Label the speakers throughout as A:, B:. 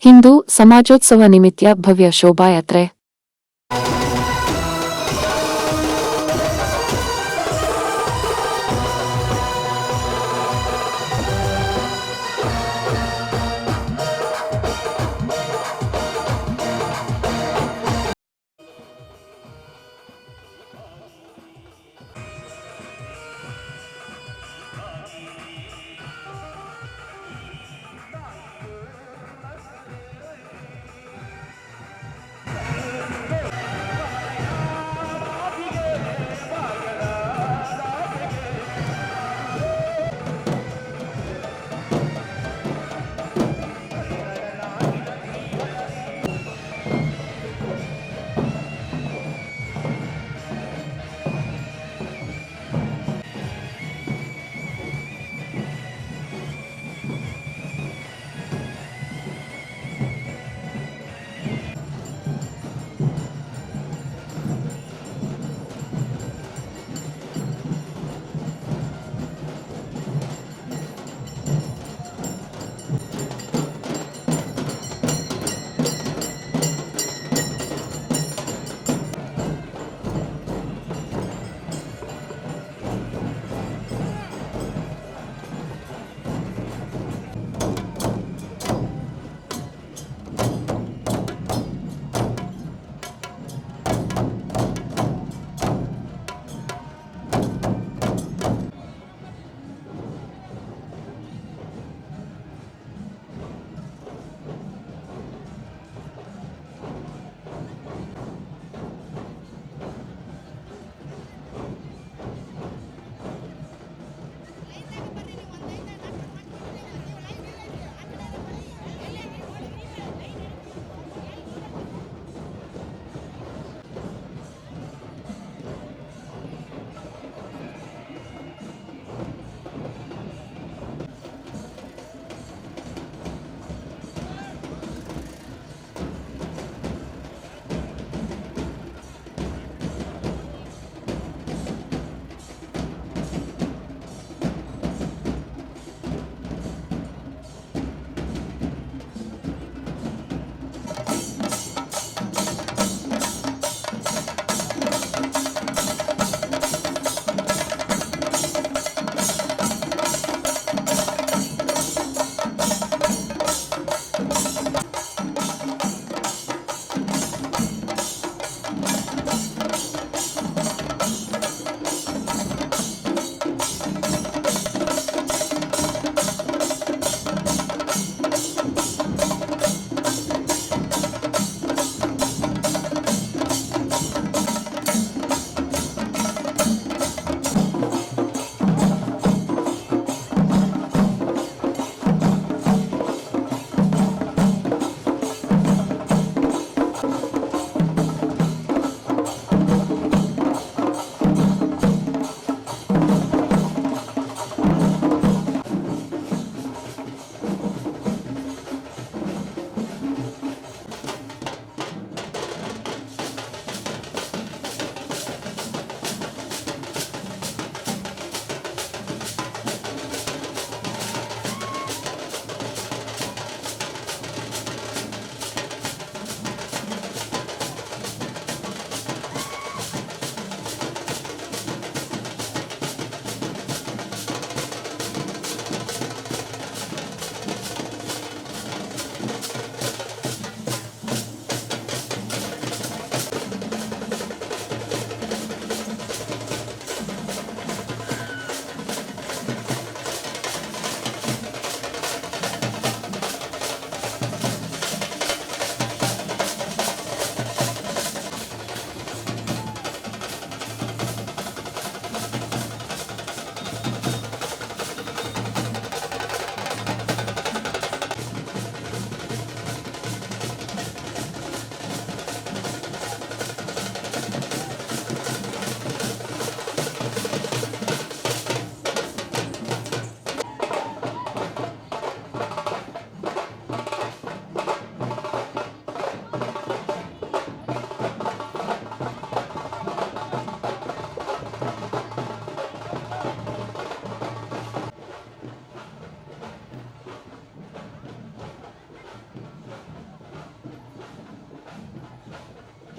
A: ಹಿಂದೂ ಸಮಾಜೋತ್ಸವ ನಿಮಿತ್ತ ಭವ್ಯ ಶೋಭಾಯಾತ್ರೆ.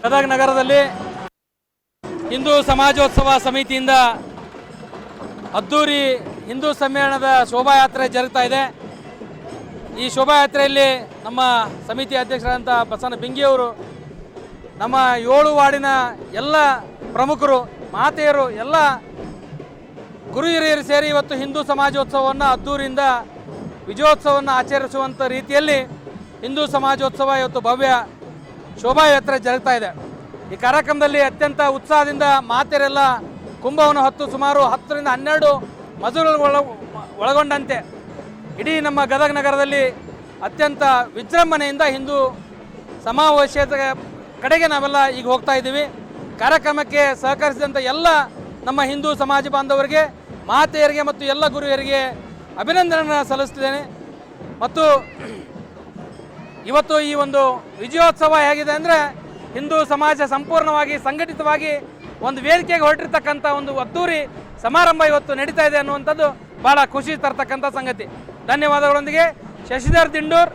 B: ಗದಗ ನಗರದಲ್ಲಿ ಹಿಂದೂ ಸಮಾಜೋತ್ಸವ ಸಮಿತಿಯಿಂದ ಅದ್ದೂರಿ ಹಿಂದೂ ಸಮ್ಮೇಳನದ ಶೋಭಾಯಾತ್ರೆ ಜರುಗ್ತಾ ಇದೆ. ಈ ಶೋಭಾಯಾತ್ರೆಯಲ್ಲಿ ನಮ್ಮ ಸಮಿತಿ ಅಧ್ಯಕ್ಷರಾದಂಥ ಬಸವನ ಬಿಂಗಿಯವರು, ನಮ್ಮ 7 ವಾರ್ಡಿನ ಎಲ್ಲ ಪ್ರಮುಖರು, ಮಾತೆಯರು, ಎಲ್ಲ ಗುರು ಹಿರಿಯರು ಸೇರಿ ಇವತ್ತು ಹಿಂದೂ ಸಮಾಜೋತ್ಸವವನ್ನು ಅದ್ದೂರಿಯಿಂದ ವಿಜಯೋತ್ಸವವನ್ನು ಆಚರಿಸುವಂಥ ರೀತಿಯಲ್ಲಿ ಹಿಂದೂ ಸಮಾಜೋತ್ಸವ ಇವತ್ತು ಭವ್ಯ ಶೋಭಾಯಾತ್ರೆ ಜರುಗ್ತಾ ಇದೆ. ಈ ಕಾರ್ಯಕ್ರಮದಲ್ಲಿ ಅತ್ಯಂತ ಉತ್ಸಾಹದಿಂದ ಮಾತೆಯರೆಲ್ಲ ಕುಂಭವನ್ನು ಹೊತ್ತು ಸುಮಾರು 10 ರಿಂದ 12 ಮಜಲುಗಳು ಒಳಗೊಂಡಂತೆ ಇಡೀ ನಮ್ಮ ಗದಗ ನಗರದಲ್ಲಿ ಅತ್ಯಂತ ವಿಜೃಂಭಣೆಯಿಂದ ಹಿಂದೂ ಸಮಾವೇಶದ ಕಡೆಗೆ ನಾವೆಲ್ಲ ಈಗ ಹೋಗ್ತಾ ಇದ್ದೀವಿ. ಕಾರ್ಯಕ್ರಮಕ್ಕೆ ಸಹಕರಿಸಿದಂಥ ಎಲ್ಲ ನಮ್ಮ ಹಿಂದೂ ಸಮಾಜ ಬಾಂಧವರಿಗೆ, ಮಾತೆಯರಿಗೆ ಮತ್ತು ಎಲ್ಲ ಗುರುಯರಿಗೆ ಅಭಿನಂದನೆಯನ್ನು ಸಲ್ಲಿಸ್ತಿದ್ದೇನೆ. ಮತ್ತು ಇವತ್ತು ಈ ಒಂದು ವಿಜಯೋತ್ಸವ ಹೇಗಿದೆ ಅಂದರೆ ಹಿಂದೂ ಸಮಾಜ ಸಂಪೂರ್ಣವಾಗಿ ಸಂಘಟಿತವಾಗಿ ಒಂದು ವೇದಿಕೆಗೆ ಹೊರಟಿರ್ತಕ್ಕಂಥ ಒಂದು ಅದ್ದೂರಿ ಸಮಾರಂಭ ಇವತ್ತು ನಡೀತಾ ಇದೆ ಅನ್ನುವಂಥದ್ದು ಭಾಳ ಖುಷಿ ತರ್ತಕ್ಕಂಥ ಸಂಗತಿ. ಧನ್ಯವಾದಗಳೊಂದಿಗೆ ಶಶಿಧರ್ ದಿಂಡೂರ್.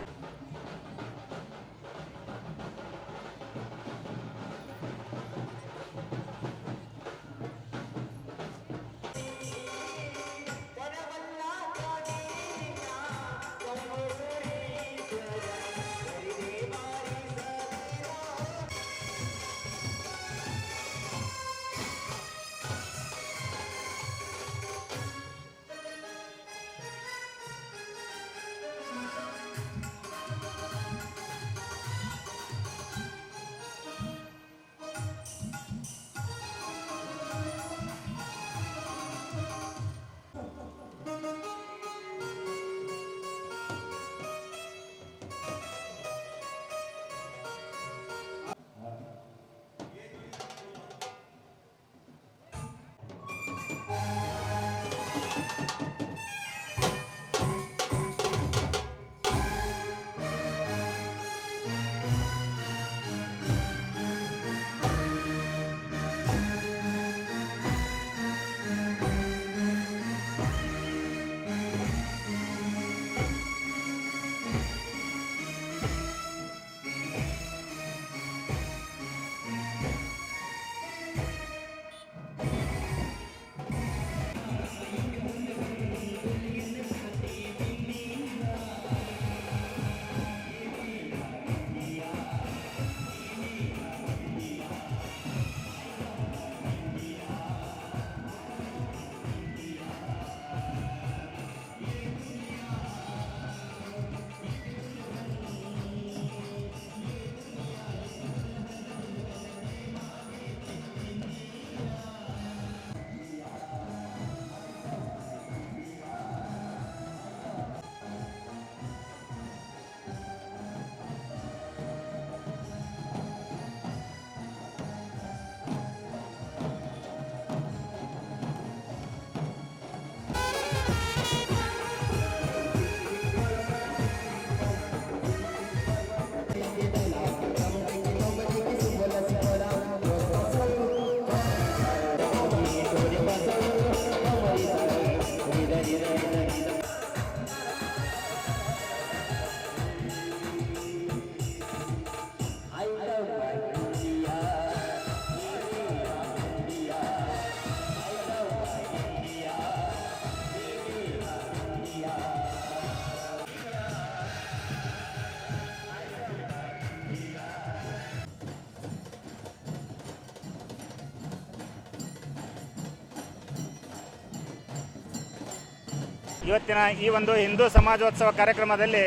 C: ಇವತ್ತಿನ ಈ ಒಂದು ಹಿಂದೂ ಸಮಾಜೋತ್ಸವ ಕಾರ್ಯಕ್ರಮದಲ್ಲಿ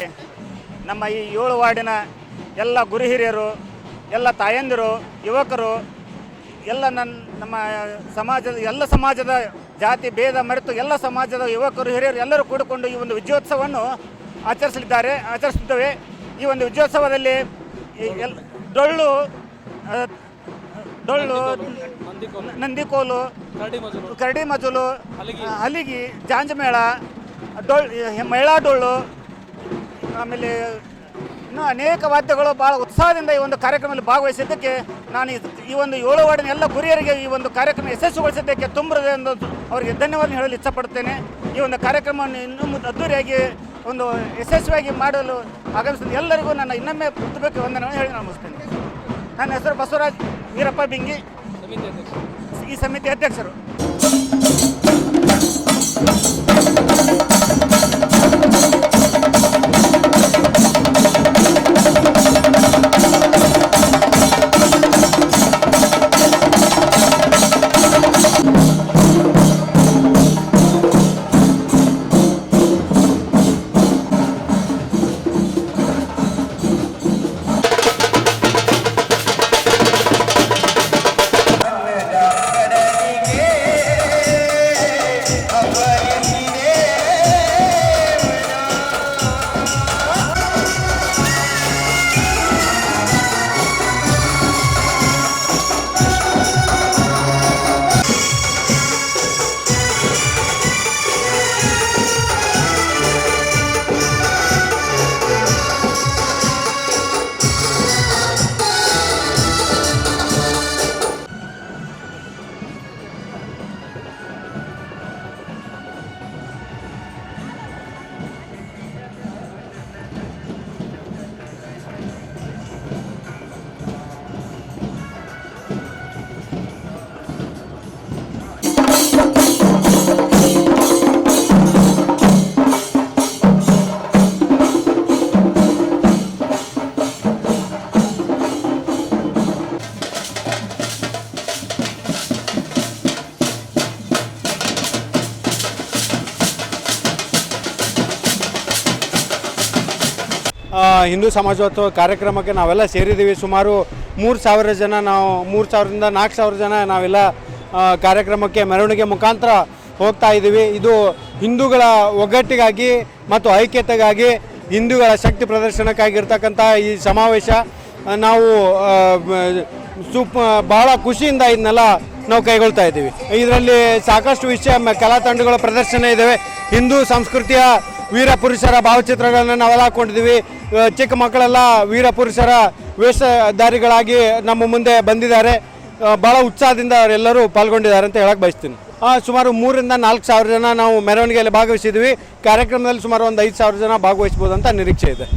C: ನಮ್ಮ ಈ 7 ವಾರ್ಡಿನ ಎಲ್ಲ ಗುರು ಹಿರಿಯರು, ಎಲ್ಲ ತಾಯಂದಿರು, ಯುವಕರು, ಎಲ್ಲ ನಮ್ಮ ಸಮಾಜದ ಜಾತಿ ಭೇದ ಮರೆತು ಎಲ್ಲ ಸಮಾಜದ ಯುವಕರು ಹಿರಿಯರು ಎಲ್ಲರೂ ಕೂಡಿಕೊಂಡು ಈ ಒಂದು ವಿಜಯೋತ್ಸವವನ್ನು ಆಚರಿಸುತ್ತೇವೆ. ಈ ಒಂದು ವಿಜಯೋತ್ಸವದಲ್ಲಿ ಡೊಳ್ಳು, ನಂದಿಕೋಲು, ಕರಡಿ ಮಜಲು, ಹಲಿಗಿ, ಜಾಂಜಮೇಳ, ಮೇಳ ಡೊಳ್ಳು, ಆಮೇಲೆ ಇನ್ನೂ ಅನೇಕ ವಾದ್ಯಗಳು ಭಾಳ ಉತ್ಸಾಹದಿಂದ ಈ ಒಂದು ಕಾರ್ಯಕ್ರಮದಲ್ಲಿ ಭಾಗವಹಿಸಿದ್ದಕ್ಕೆ ನಾನು ಈ ಒಂದು 7 ವಾರ್ಡಿನ ಎಲ್ಲ ಗುರಿಯರಿಗೆ ಈ ಒಂದು ಕಾರ್ಯಕ್ರಮ ಯಶಸ್ವಿಗೊಳಿಸಿದ್ದಕ್ಕೆ ತುಂಬದೆ ಎಂದು ಅವರಿಗೆ ಧನ್ಯವಾದ ಹೇಳಲು ಇಷ್ಟಪಡ್ತೇನೆ. ಈ ಒಂದು ಕಾರ್ಯಕ್ರಮವನ್ನು ಇನ್ನೂ ಅದ್ದೂರಿಯಾಗಿ ಒಂದು ಯಶಸ್ವಿಯಾಗಿ ಮಾಡಲು ಆಗಮಿಸಿದ ಎಲ್ಲರಿಗೂ ನನ್ನ ಇನ್ನೊಮ್ಮೆ ಪುಸ್ತಕಕ್ಕೆ ವಂದನೆಯನ್ನು ಹೇಳಿ ನಾನು ಮುಗಿಸ್ತೇನೆ. ನನ್ನ ಹೆಸರು ಬಸವರಾಜ್ ವೀರಪ್ಪ ಬಿಂಗಿ,
B: ಸಮಿತಿ ಅಧ್ಯಕ್ಷ.
C: ಈ ಸಮಿತಿ ಅಧ್ಯಕ್ಷರು.
D: ಹಿಂದೂ ಸಮಾಜೋತ್ಸವ ಕಾರ್ಯಕ್ರಮಕ್ಕೆ ನಾವೆಲ್ಲ ಸೇರಿದ್ದೀವಿ. ಸುಮಾರು 3,000 ಜನ, ನಾವು 3,000ರಿಂದ 4,000 ಜನ ನಾವೆಲ್ಲ ಕಾರ್ಯಕ್ರಮಕ್ಕೆ ಮೆರವಣಿಗೆ ಮುಖಾಂತರ ಹೋಗ್ತಾ ಇದ್ದೀವಿ. ಇದು ಹಿಂದೂಗಳ ಒಗ್ಗಟ್ಟಿಗಾಗಿ ಮತ್ತು ಐಕ್ಯತೆಗಾಗಿ, ಹಿಂದೂಗಳ ಶಕ್ತಿ ಪ್ರದರ್ಶನಕ್ಕಾಗಿರ್ತಕ್ಕಂಥ ಈ ಸಮಾವೇಶ. ನಾವು ಭಾಳ ಖುಷಿಯಿಂದ ಇದನ್ನೆಲ್ಲ ನಾವು ಕೈಗೊಳ್ತಾ ಇದ್ದೀವಿ. ಇದರಲ್ಲಿ ಸಾಕಷ್ಟು ವಿಷಯ ಕಲಾ ತಂಡಗಳ ಪ್ರದರ್ಶನ ಇದ್ದಾವೆ. ಹಿಂದೂ ಸಂಸ್ಕೃತಿಯ ವೀರ ಪುರುಷರ ಭಾವಚಿತ್ರಗಳನ್ನು ನಾವೆಲ್ಲ ಹಾಕ್ಕೊಂಡಿದ್ದೀವಿ. ಚಿಕ್ಕ ಮಕ್ಕಳೆಲ್ಲ ವೀರ ಪುರುಷರ ವೇಷಧಾರಿಗಳಾಗಿ ನಮ್ಮ ಮುಂದೆ ಬಂದಿದ್ದಾರೆ. ಭಾಳ ಉತ್ಸಾಹದಿಂದ ಅವರೆಲ್ಲರೂ ಪಾಲ್ಗೊಂಡಿದ್ದಾರೆ ಅಂತ ಹೇಳಕ್ಕೆ ಬಯಸ್ತೀನಿ. ಸುಮಾರು 3,000ರಿಂದ 4,000 ಜನ ನಾವು ಮೆರವಣಿಗೆಯಲ್ಲಿ ಭಾಗವಹಿಸಿದ್ವಿ. ಕಾರ್ಯಕ್ರಮದಲ್ಲಿ ಸುಮಾರು ಒಂದು 5,000 ಜನ ಭಾಗವಹಿಸ್ಬೋದು ಅಂತ ನಿರೀಕ್ಷೆ ಇದೆ.